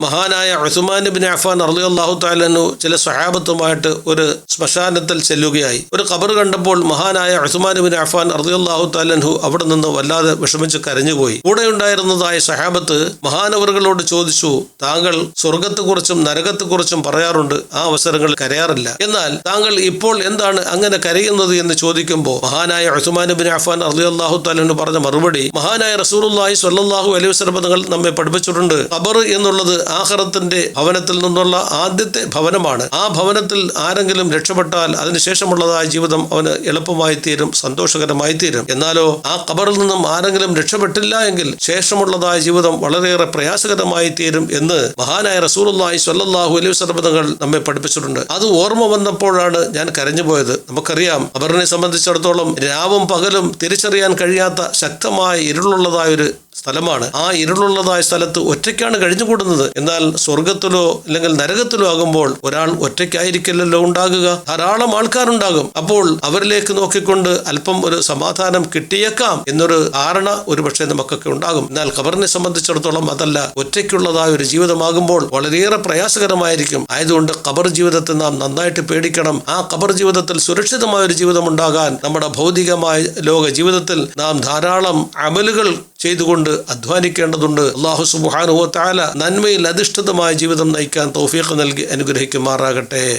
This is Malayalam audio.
മഹാനായ ഉസ്മാൻ ഇബ്നു അഫ്ഫാൻ റളിയല്ലാഹു തആല അൻഹു ചില സ്വഹാബത്തുമായിട്ട് ഒരു ശ്മശാനത്തിൽ ചെല്ലുകയായി. ഒരു ഖബർ കണ്ടപ്പോൾ മഹാനായ ഉസ്മാൻ ഇബ്നു അഫ്ഫാൻ റളിയല്ലാഹു തആല അൻഹു അവിടെ നിന്ന് വല്ലാതെ വിഷമിച്ച് കരഞ്ഞുപോയി. കൂടെ ഉണ്ടായിരുന്നതായ സ്വഹാബത്ത് മഹാനവറുകളോട് ചോദിച്ചു, താങ്കൾ സ്വർഗത്തെക്കുറിച്ചും നരകത്തെക്കുറിച്ചും പറയാറുണ്ട്, ആ അവസരങ്ങളിൽ കരയാറില്ല, എന്നാൽ താങ്കൾ ഇപ്പോൾ എന്താണ് അങ്ങനെ കരയുന്നത് എന്ന് ചോദിക്കുമ്പോൾ മഹാനായ ഉസ്മാൻ ഇബ്നു അഫ്ഫാൻ റളിയല്ലാഹു തആല അൻഹു പറഞ്ഞ മറുപടി, മഹാനായ റസൂലുള്ളാഹി സ്വല്ലല്ലാഹു അലൈഹി വസല്ലം തങ്ങൾ നമ്മെ പഠിപ്പിച്ചിട്ടുണ്ട്, ഖബർ എന്നുള്ളത് ആഖിറത്തിന്റെ ഭവനത്തിൽ നിന്നുള്ള ആദ്യത്തെ ഭവനമാണ്. ആ ഭവനത്തിൽ ആരെങ്കിലും രക്ഷപ്പെട്ടാൽ അതിനുശേഷമുള്ളതായ ജീവിതം അവന് എളുപ്പമായി തീരും, സന്തോഷകരമായി തീരും. എന്നാലോ ആ ഖബറിൽ നിന്നും ആരെങ്കിലും രക്ഷപ്പെട്ടില്ല എങ്കിൽ ശേഷമുള്ളതായ ജീവിതം വളരെയേറെ പ്രയാസകരമായി തീരും എന്ന് മഹാനായ റസൂലുള്ളാഹി സ്വല്ലല്ലാഹു അലൈഹി വസല്ലം തങ്ങൾ നമ്മെ പഠിപ്പിച്ചിട്ടുണ്ട്. അത് ഓർമ്മ വന്നപ്പോഴാണ് ഞാൻ കരഞ്ഞുപോയത്. നമുക്കറിയാം, ഖബറിനെ സംബന്ധിച്ചിടത്തോളം രാവും പകലും തിരിച്ചറിയാൻ കഴിയാത്ത ശക്തമായ ഇരുളുള്ളതായ ഒരു സ്ഥലമാണ്. ആ ഇരുളുള്ളതായ സ്ഥലത്ത് ഒറ്റയ്ക്കാണ് കഴിഞ്ഞുകൂടുന്നത്. എന്നാൽ സ്വർഗത്തിലോ അല്ലെങ്കിൽ നരകത്തിലോ ആകുമ്പോൾ ഒരാൾ ഒറ്റയ്ക്കായിരിക്കില്ലല്ലോ ഉണ്ടാകുക, ധാരാളം ആൾക്കാരുണ്ടാകും. അപ്പോൾ അവരിലേക്ക് നോക്കിക്കൊണ്ട് അല്പം ഒരു സമാധാനം കിട്ടിയേക്കാം എന്നൊരു ധാരണ ഒരു പക്ഷേ നമുക്കൊക്കെ ഉണ്ടാകും. എന്നാൽ ഖബറിനെ സംബന്ധിച്ചിടത്തോളം അതല്ല, ഒറ്റയ്ക്കുള്ളതായ ഒരു ജീവിതമാകുമ്പോൾ വളരെയേറെ പ്രയാസകരമായിരിക്കും. ആയതുകൊണ്ട് ഖബർ ജീവിതത്തെ നാം നന്നായിട്ട് പേടിക്കണം. ആ ഖബർ ജീവിതത്തിൽ സുരക്ഷിതമായ ഒരു ജീവിതം ഉണ്ടാകാൻ നമ്മുടെ ഭൗതികമായ ലോക ജീവിതത്തിൽ നാം ധാരാളം അമലുകൾ ചെയ്തുകൊണ്ട് അധ്വാനിക്കേണ്ടതുണ്ട്. അല്ലാഹു സുബ്ഹാനഹു വ തആല നന്മയിൽ അധിഷ്ഠിതമായ ജീവിതം നയിക്കാൻ തൗഫീഖ് നൽകി അനുഗ്രഹിക്കുമാറാകട്ടെ.